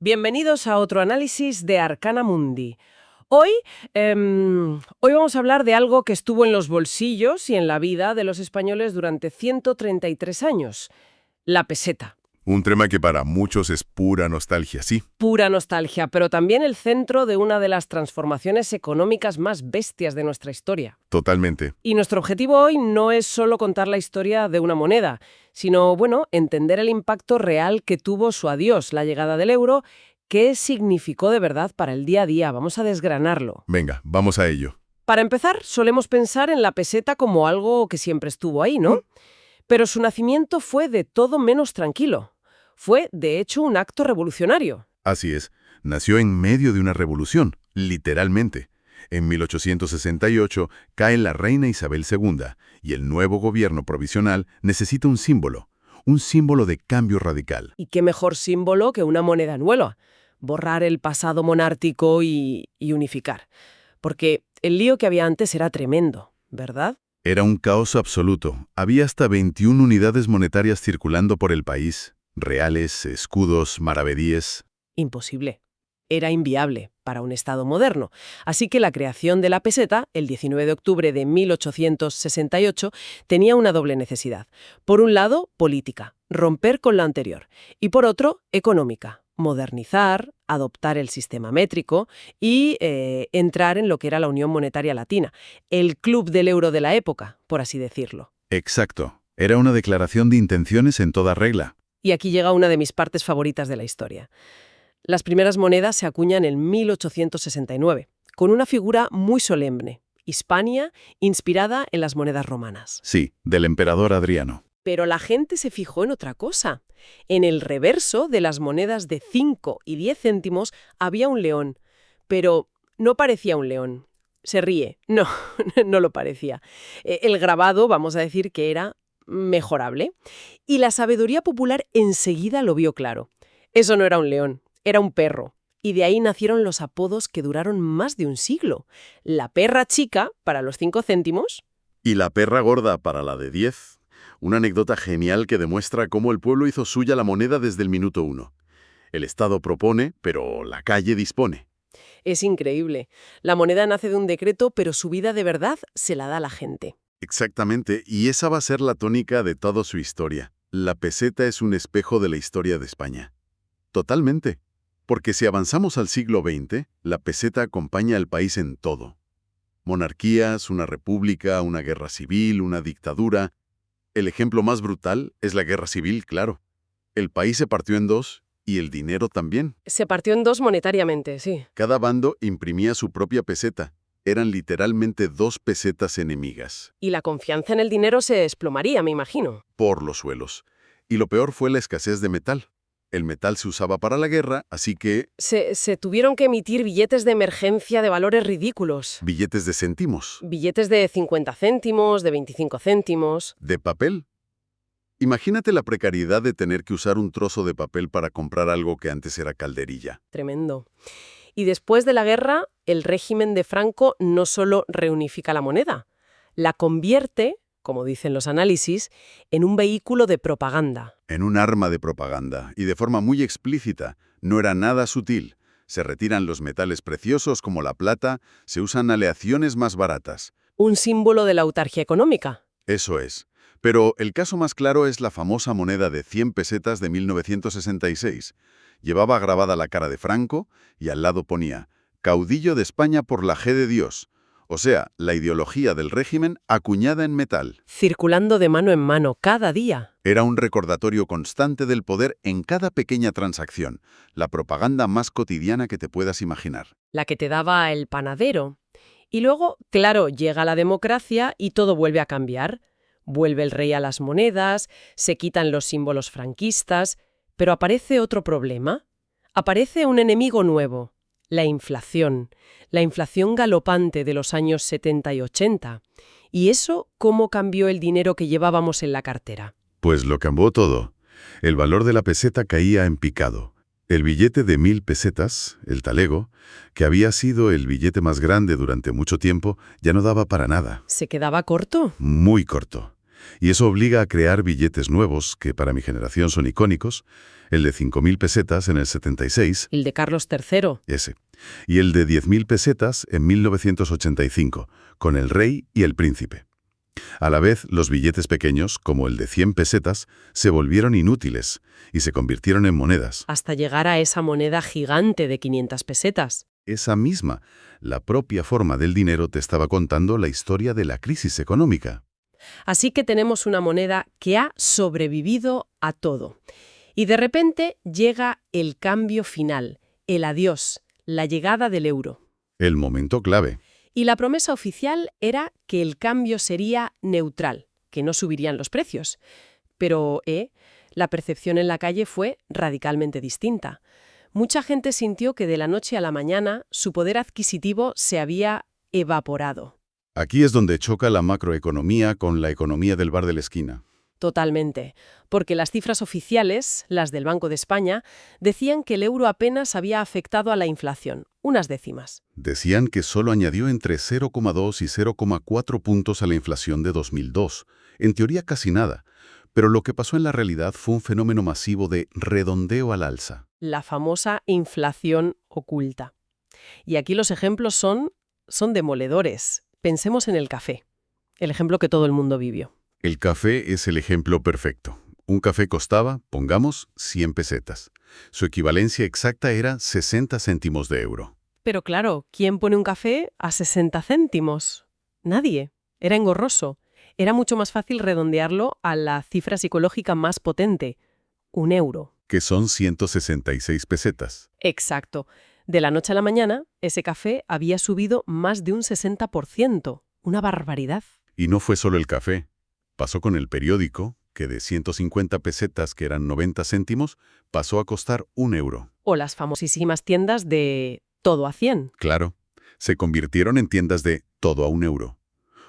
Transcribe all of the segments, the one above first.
Bienvenidos a otro análisis de Arcana Mundi. Hoy vamos a hablar de algo que estuvo en los bolsillos y en la vida de los españoles durante 133 años, la peseta. Un tema que para muchos es pura nostalgia, sí. Pura nostalgia, pero también el centro de una de las transformaciones económicas más bestias de nuestra historia. Totalmente. Y nuestro objetivo hoy no es solo contar la historia de una moneda, sino, entender el impacto real que tuvo su adiós, la llegada del euro, qué significó de verdad para el día a día. Vamos a desgranarlo. Venga, vamos a ello. Para empezar, solemos pensar en la peseta como algo que siempre estuvo ahí, ¿no? Pero su nacimiento fue de todo menos tranquilo. Fue, de hecho, un acto revolucionario. Así es. Nació en medio de una revolución, literalmente. En 1868 cae la reina Isabel II y el nuevo gobierno provisional necesita un símbolo de cambio radical. ¿Y qué mejor símbolo que una moneda anuela? Borrar el pasado monárquico y unificar. Porque el lío que había antes era tremendo, ¿verdad? Era un caos absoluto. Había hasta 21 unidades monetarias circulando por el país. Reales, escudos, maravedíes. Imposible. Era inviable para un Estado moderno. Así que la creación de la peseta, el 19 de octubre de 1868, tenía una doble necesidad. Por un lado, política, romper con la anterior. Y por otro, económica, modernizar, adoptar el sistema métrico y entrar en lo que era la Unión Monetaria Latina, el club del euro de la época, por así decirlo. Exacto. Era una declaración de intenciones en toda regla. Y aquí llega una de mis partes favoritas de la historia. Las primeras monedas se acuñan en 1869, con una figura muy solemne, Hispania, inspirada en las monedas romanas. Sí, del emperador Adriano. Pero la gente se fijó en otra cosa. En el reverso de las monedas de 5 y 10 céntimos había un león, pero no parecía un león. Se ríe. No, no lo parecía. El grabado, vamos a decir que era mejorable. Y la sabiduría popular enseguida lo vio claro. Eso no era un león, era un perro. Y de ahí nacieron los apodos que duraron más de un siglo. La perra chica, para los 5 céntimos. Y la perra gorda para la de 10. Una anécdota genial que demuestra cómo el pueblo hizo suya la moneda desde el minuto 1. El Estado propone, pero la calle dispone. Es increíble. La moneda nace de un decreto, pero su vida de verdad se la da a la gente. Exactamente, y esa va a ser la tónica de toda su historia. La peseta es un espejo de la historia de España. Totalmente. Porque si avanzamos al siglo XX, la peseta acompaña al país en todo. Monarquías, una república, una guerra civil, una dictadura. El ejemplo más brutal es la guerra civil, claro. El país se partió en dos y el dinero también. Se partió en dos monetariamente, sí. Cada bando imprimía su propia peseta. Eran literalmente dos pesetas enemigas. Y la confianza en el dinero se desplomaría, me imagino. Por los suelos. Y lo peor fue la escasez de metal. El metal se usaba para la guerra, así que... Se tuvieron que emitir billetes de emergencia de valores ridículos. Billetes de céntimos. Billetes de 50 céntimos, de 25 céntimos. ¿De papel? Imagínate la precariedad de tener que usar un trozo de papel para comprar algo que antes era calderilla. Tremendo. Y después de la guerra, el régimen de Franco no solo reunifica la moneda, la convierte, como dicen los análisis, en un vehículo de propaganda. En un arma de propaganda, y de forma muy explícita, no era nada sutil. Se retiran los metales preciosos como la plata, se usan aleaciones más baratas. Un símbolo de la autarquía económica. Eso es. Pero el caso más claro es la famosa moneda de 100 pesetas de 1966. Llevaba grabada la cara de Franco y al lado ponía «Caudillo de España por la G de Dios». O sea, la ideología del régimen acuñada en metal. Circulando de mano en mano cada día. Era un recordatorio constante del poder en cada pequeña transacción, la propaganda más cotidiana que te puedas imaginar. La que te daba el panadero. Y luego, claro, llega la democracia y todo vuelve a cambiar. Vuelve el rey a las monedas, se quitan los símbolos franquistas, pero aparece otro problema. Aparece un enemigo nuevo. La inflación galopante de los años 70 y 80. ¿Y eso cómo cambió el dinero que llevábamos en la cartera? Pues lo cambió todo. El valor de la peseta caía en picado. El billete de 1000 pesetas, el talego, que había sido el billete más grande durante mucho tiempo, ya no daba para nada. ¿Se quedaba corto? Muy corto. Y eso obliga a crear billetes nuevos, que para mi generación son icónicos, el de 5.000 pesetas en el 76, El de Carlos III. ese, y el de 10.000 pesetas en 1985, con el rey y el príncipe. A la vez, los billetes pequeños, como el de 100 pesetas, se volvieron inútiles y se convirtieron en monedas. Hasta llegar a esa moneda gigante de 500 pesetas. Esa misma, la propia forma del dinero, te estaba contando la historia de la crisis económica. Así que tenemos una moneda que ha sobrevivido a todo. Y de repente llega el cambio final, el adiós, la llegada del euro. El momento clave. Y la promesa oficial era que el cambio sería neutral, que no subirían los precios. Pero, la percepción en la calle fue radicalmente distinta. Mucha gente sintió que de la noche a la mañana su poder adquisitivo se había evaporado. Aquí es donde choca la macroeconomía con la economía del bar de la esquina. Totalmente, porque las cifras oficiales, las del Banco de España, decían que el euro apenas había afectado a la inflación, unas décimas. Decían que solo añadió entre 0,2 y 0,4 puntos a la inflación de 2002. En teoría casi nada. Pero lo que pasó en la realidad fue un fenómeno masivo de redondeo al alza. La famosa inflación oculta. Y aquí los ejemplos son demoledores. Pensemos en el café, el ejemplo que todo el mundo vivió. El café es el ejemplo perfecto. Un café costaba, pongamos, 100 pesetas. Su equivalencia exacta era 60 céntimos de euro. Pero claro, ¿quién pone un café a 60 céntimos? Nadie. Era engorroso. Era mucho más fácil redondearlo a la cifra psicológica más potente, 1 euro. Que son 166 pesetas. Exacto. De la noche a la mañana, ese café había subido más de un 60%. Una barbaridad. Y no fue solo el café. Pasó con el periódico, que de 150 pesetas, que eran 90 céntimos, pasó a costar 1 euro. O las famosísimas tiendas de todo a 100. Claro, se convirtieron en tiendas de todo a 1 euro.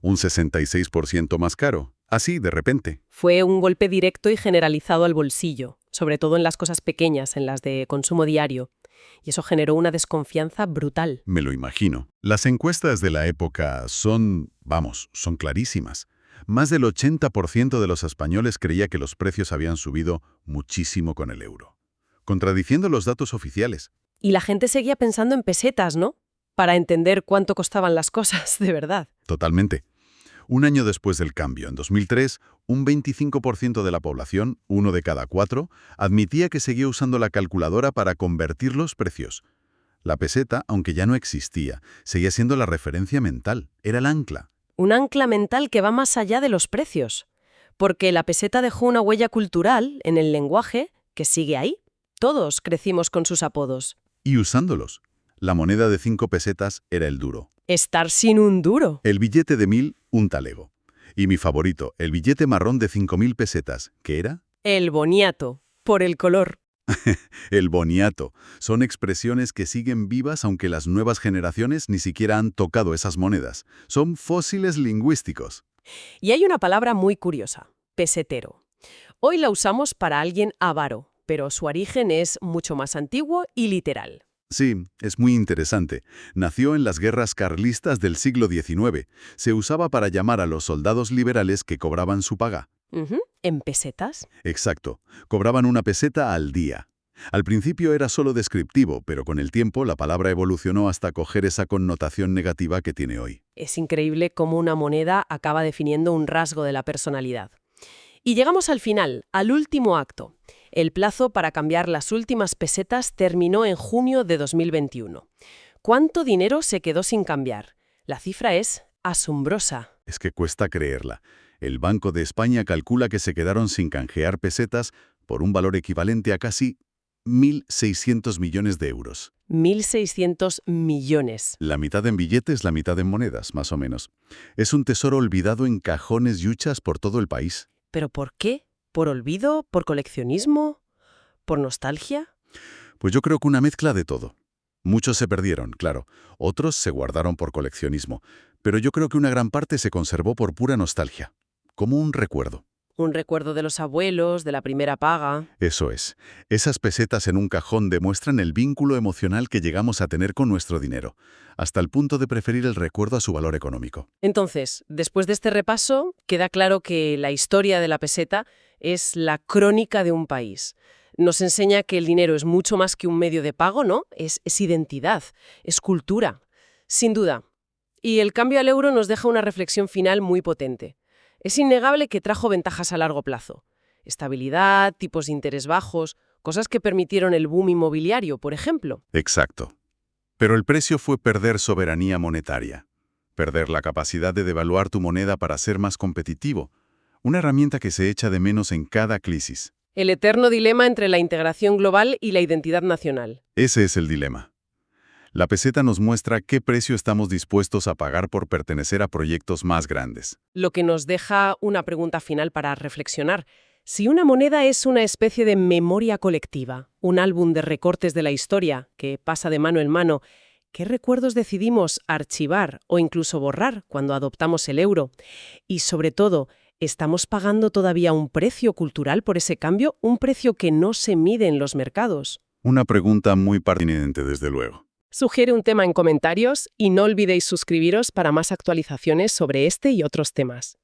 Un 66% más caro. Así, de repente. Fue un golpe directo y generalizado al bolsillo, sobre todo en las cosas pequeñas, en las de consumo diario. Y eso generó una desconfianza brutal. Me lo imagino. Las encuestas de la época son clarísimas. Más del 80% de los españoles creía que los precios habían subido muchísimo con el euro, contradiciendo los datos oficiales. Y la gente seguía pensando en pesetas, ¿no? Para entender cuánto costaban las cosas, de verdad. Totalmente. Un año después del cambio, en 2003, un 25% de la población, 1 de cada 4, admitía que seguía usando la calculadora para convertir los precios. La peseta, aunque ya no existía, seguía siendo la referencia mental, era el ancla. Un ancla mental que va más allá de los precios, porque la peseta dejó una huella cultural en el lenguaje que sigue ahí. Todos crecimos con sus apodos. Y usándolos. La moneda de 5 pesetas era el duro. Estar sin un duro. El billete de 1.000, un talego. Y mi favorito, el billete marrón de 5.000 pesetas. ¿Qué era? El boniato, por el color. El boniato. Son expresiones que siguen vivas aunque las nuevas generaciones ni siquiera han tocado esas monedas. Son fósiles lingüísticos. Y hay una palabra muy curiosa, pesetero. Hoy la usamos para alguien avaro, pero su origen es mucho más antiguo y literal. Sí, es muy interesante. Nació en las guerras carlistas del siglo XIX. Se usaba para llamar a los soldados liberales que cobraban su paga. ¿En pesetas? Exacto. Cobraban una peseta al día. Al principio era solo descriptivo, pero con el tiempo la palabra evolucionó hasta coger esa connotación negativa que tiene hoy. Es increíble cómo una moneda acaba definiendo un rasgo de la personalidad. Y llegamos al final, al último acto. El plazo para cambiar las últimas pesetas terminó en junio de 2021. ¿Cuánto dinero se quedó sin cambiar? La cifra es asombrosa. Es que cuesta creerla. El Banco de España calcula que se quedaron sin canjear pesetas por un valor equivalente a casi 1.600 millones de euros. 1.600 millones. La mitad en billetes, la mitad en monedas, más o menos. Es un tesoro olvidado en cajones y huchas por todo el país. ¿Pero por qué? ¿Por olvido? ¿Por coleccionismo? ¿Por nostalgia? Pues yo creo que una mezcla de todo. Muchos se perdieron, claro. Otros se guardaron por coleccionismo. Pero yo creo que una gran parte se conservó por pura nostalgia. Como un recuerdo. Un recuerdo de los abuelos, de la primera paga. Eso es. Esas pesetas en un cajón demuestran el vínculo emocional que llegamos a tener con nuestro dinero, hasta el punto de preferir el recuerdo a su valor económico. Entonces, después de este repaso, queda claro que la historia de la peseta es la crónica de un país. Nos enseña que el dinero es mucho más que un medio de pago, ¿no? Es identidad, es cultura. Sin duda. Y el cambio al euro nos deja una reflexión final muy potente. Es innegable que trajo ventajas a largo plazo. Estabilidad, tipos de interés bajos, cosas que permitieron el boom inmobiliario, por ejemplo. Exacto. Pero el precio fue perder soberanía monetaria, perder la capacidad de devaluar tu moneda para ser más competitivo, una herramienta que se echa de menos en cada crisis. El eterno dilema entre la integración global y la identidad nacional. Ese es el dilema. La peseta nos muestra qué precio estamos dispuestos a pagar por pertenecer a proyectos más grandes. Lo que nos deja una pregunta final para reflexionar. Si una moneda es una especie de memoria colectiva, un álbum de recortes de la historia que pasa de mano en mano, ¿qué recuerdos decidimos archivar o incluso borrar cuando adoptamos el euro? Y sobre todo, ¿estamos pagando todavía un precio cultural por ese cambio? Un precio que no se mide en los mercados. Una pregunta muy pertinente, desde luego. Sugiere un tema en comentarios y no olvidéis suscribiros para más actualizaciones sobre este y otros temas.